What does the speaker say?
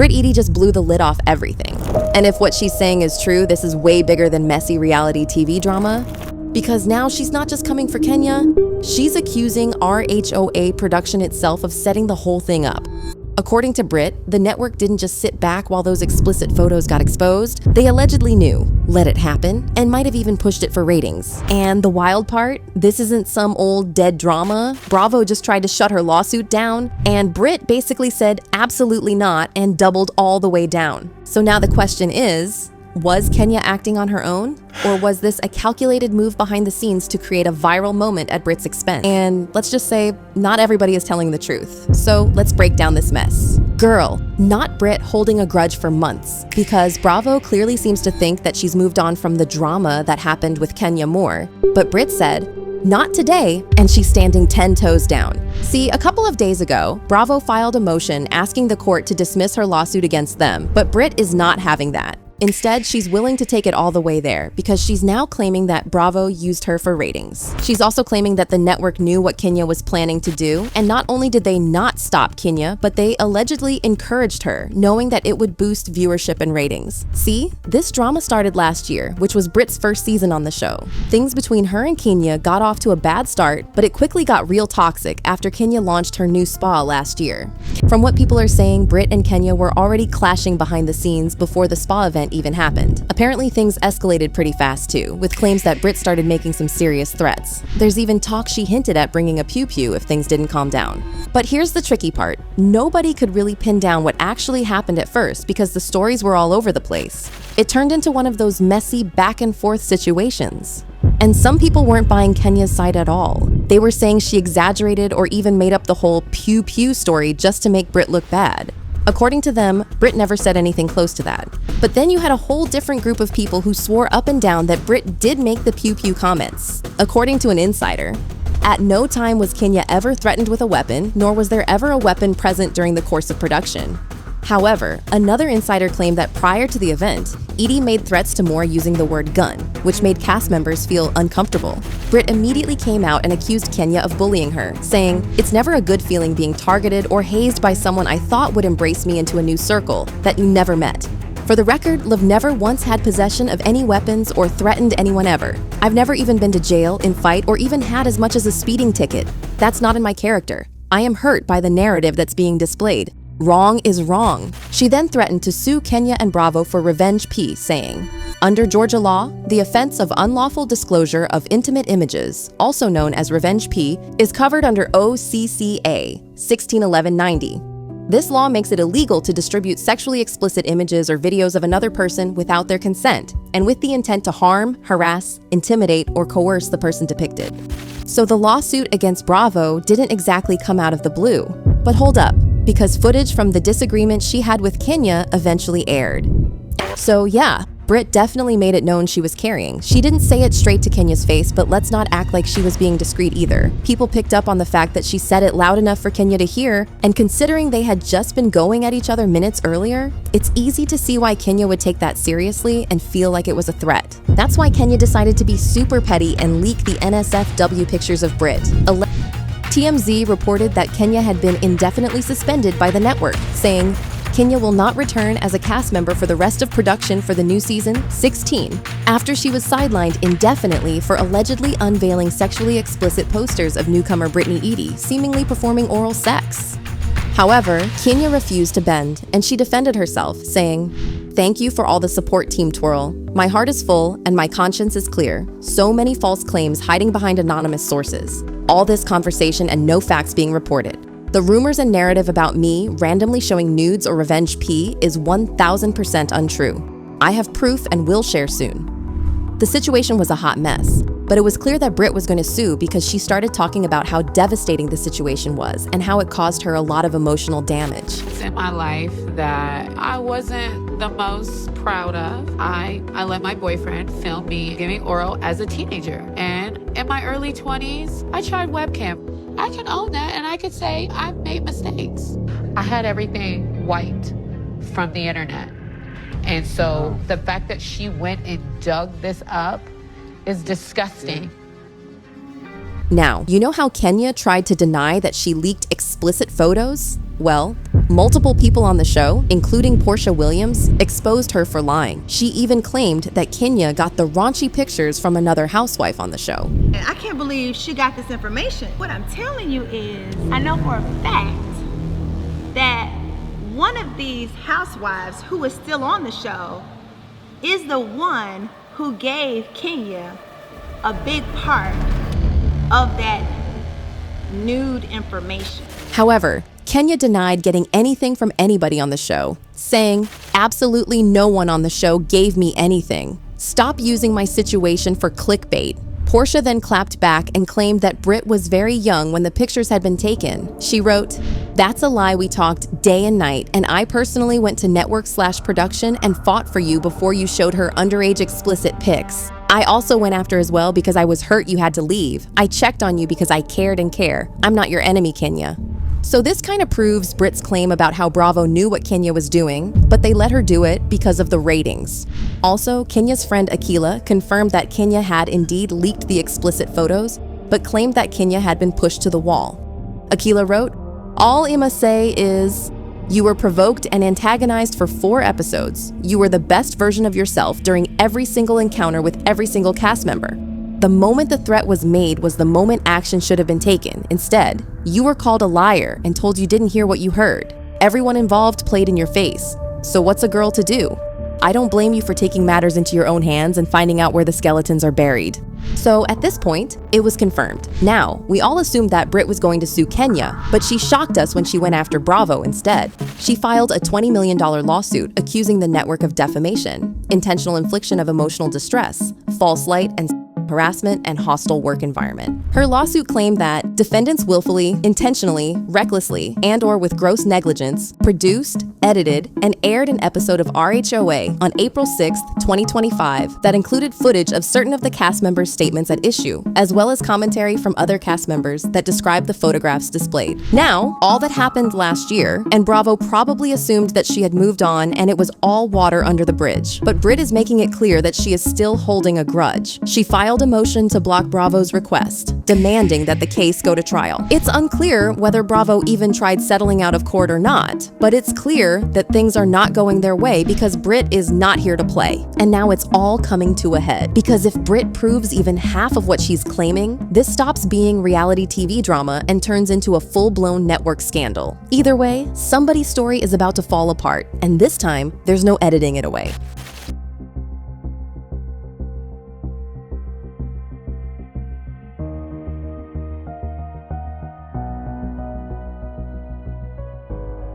Brit Eady just blew the lid off everything. And if what she's saying is true, this is way bigger than messy reality TV drama. Because now she's not just coming for Kenya, she's accusing RHOA production itself of setting the whole thing up. According to Brit, the network didn't just sit back while those explicit photos got exposed. They allegedly knew, let it happen, and might have even pushed it for ratings. And the wild part? This isn't some old dead drama. Bravo just tried to shut her lawsuit down, and Brit basically said absolutely not and doubled all the way down. So now the question is, was Kenya acting on her own? Or was this a calculated move behind the scenes to create a viral moment at Brit's expense? And let's just say, not everybody is telling the truth. So let's break down this mess. Girl, not Brit holding a grudge for months, because Bravo clearly seems to think that she's moved on from the drama that happened with Kenya Moore. But Brit said, not today, and she's standing 10 toes down. See, a couple of days ago, Bravo filed a motion asking the court to dismiss her lawsuit against them, but Brit is not having that. Instead, she's willing to take it all the way there because she's now claiming that Bravo used her for ratings. She's also claiming that the network knew what Kenya was planning to do, and not only did they not stop Kenya, but they allegedly encouraged her, knowing that it would boost viewership and ratings. See, this drama started last year, which was Brit's first season on the show. Things between her and Kenya got off to a bad start, but it quickly got real toxic after Kenya launched her new spa last year. From what people are saying, Brit and Kenya were already clashing behind the scenes before the spa event even happened. Apparently things escalated pretty fast too, with claims that Brit started making some serious threats. There's even talk she hinted at bringing a pew-pew if things didn't calm down. But here's the tricky part. Nobody could really pin down what actually happened at first because the stories were all over the place. It turned into one of those messy back and forth situations. And some people weren't buying Kenya's side at all. They were saying she exaggerated or even made up the whole pew-pew story just to make Brit look bad. According to them, Brit never said anything close to that. But then you had a whole different group of people who swore up and down that Brit did make the pew-pew comments. According to an insider, at no time was Kenya ever threatened with a weapon, nor was there ever a weapon present during the course of production. However, another insider claimed that prior to the event, Eady made threats to Moore using the word gun, which made cast members feel uncomfortable. Brit immediately came out and accused Kenya of bullying her, saying, "It's never a good feeling being targeted or hazed by someone I thought would embrace me into a new circle that you never met. For the record, Liv never once had possession of any weapons or threatened anyone ever. I've never even been to jail, in fight, or even had as much as a speeding ticket. That's not in my character. I am hurt by the narrative that's being displayed. Wrong is wrong." She then threatened to sue Kenya and Bravo for revenge P, saying, "Under Georgia law, the offense of unlawful disclosure of intimate images, also known as revenge P, is covered under OCCA 161190. This law makes it illegal to distribute sexually explicit images or videos of another person without their consent, and with the intent to harm, harass, intimidate, or coerce the person depicted." So the lawsuit against Bravo didn't exactly come out of the blue. But hold up, because footage from the disagreement she had with Kenya eventually aired. So yeah, Brit definitely made it known she was carrying. She didn't say it straight to Kenya's face, but let's not act like she was being discreet either. People picked up on the fact that she said it loud enough for Kenya to hear, and considering they had just been going at each other minutes earlier, it's easy to see why Kenya would take that seriously and feel like it was a threat. That's why Kenya decided to be super petty and leak the NSFW pictures of Brit. TMZ reported that Kenya had been indefinitely suspended by the network, saying, Kenya will not return as a cast member for the rest of production for the new season 16, after she was sidelined indefinitely for allegedly unveiling sexually explicit posters of newcomer Brit Eady seemingly performing oral sex. However, Kenya refused to bend, and she defended herself, saying, "Thank you for all the support, Team Twirl. My heart is full, and my conscience is clear. So many false claims hiding behind anonymous sources. All this conversation and no facts being reported. The rumors and narrative about me randomly showing nudes or revenge P is 1000% untrue. I have proof and will share soon." The situation was a hot mess, but it was clear that Brit was going to sue because she started talking about how devastating the situation was and how it caused her a lot of emotional damage. In my life that I wasn't the most proud of. I let my boyfriend film me giving oral as a teenager. And in my early 20s, I tried webcam. I can own that, and I could say I've made mistakes. I had everything wiped from the internet. And so the fact that she went and dug this up is disgusting. Now, you know how Kenya tried to deny that she leaked explicit photos? Well, multiple people on the show, including Portia Williams, exposed her for lying. She even claimed that Kenya got the raunchy pictures from another housewife on the show. And I can't believe she got this information. What I'm telling you is, I know for a fact that one of these housewives who is still on the show is the one who gave Kenya a big part of that nude information. However, Kenya denied getting anything from anybody on the show, saying, "Absolutely no one on the show gave me anything. Stop using my situation for clickbait." Portia then clapped back and claimed that Brit was very young when the pictures had been taken. She wrote, "That's a lie. We talked day and night, and I personally went to network/production and fought for you before you showed her underage explicit pics. I also went after as well because I was hurt you had to leave. I checked on you because I cared and care. I'm not your enemy, Kenya." So this kind of proves Brit's claim about how Bravo knew what Kenya was doing, but they let her do it because of the ratings. Also, Kenya's friend Akila confirmed that Kenya had indeed leaked the explicit photos, but claimed that Kenya had been pushed to the wall. Akila wrote, "All I'ma say is, you were provoked and antagonized for 4 episodes. You were the best version of yourself during every single encounter with every single cast member. The moment the threat was made was the moment action should have been taken. Instead, you were called a liar and told you didn't hear what you heard. Everyone involved played in your face. So what's a girl to do? I don't blame you for taking matters into your own hands and finding out where the skeletons are buried." So at this point, it was confirmed. Now, we all assumed that Brit was going to sue Kenya, but she shocked us when she went after Bravo instead. She filed a $20 million lawsuit accusing the network of defamation, intentional infliction of emotional distress, false light, and harassment, and hostile work environment. Her lawsuit claimed that defendants willfully, intentionally, recklessly, and/or with gross negligence produced, edited, and aired an episode of RHOA on April 6, 2025 that included footage of certain of the cast members' statements at issue, as well as commentary from other cast members that described the photographs displayed. Now, all that happened last year, and Bravo probably assumed that she had moved on and it was all water under the bridge. But Brit is making it clear that she is still holding a grudge. She filed a motion to block Bravo's request, demanding that the case go to trial. It's unclear whether Bravo even tried settling out of court or not, but it's clear that things are not going their way because Brit is not here to play. And now it's all coming to a head. Because if Brit proves even half of what she's claiming, this stops being reality TV drama and turns into a full-blown network scandal. Either way, somebody's story is about to fall apart, and this time, there's no editing it away.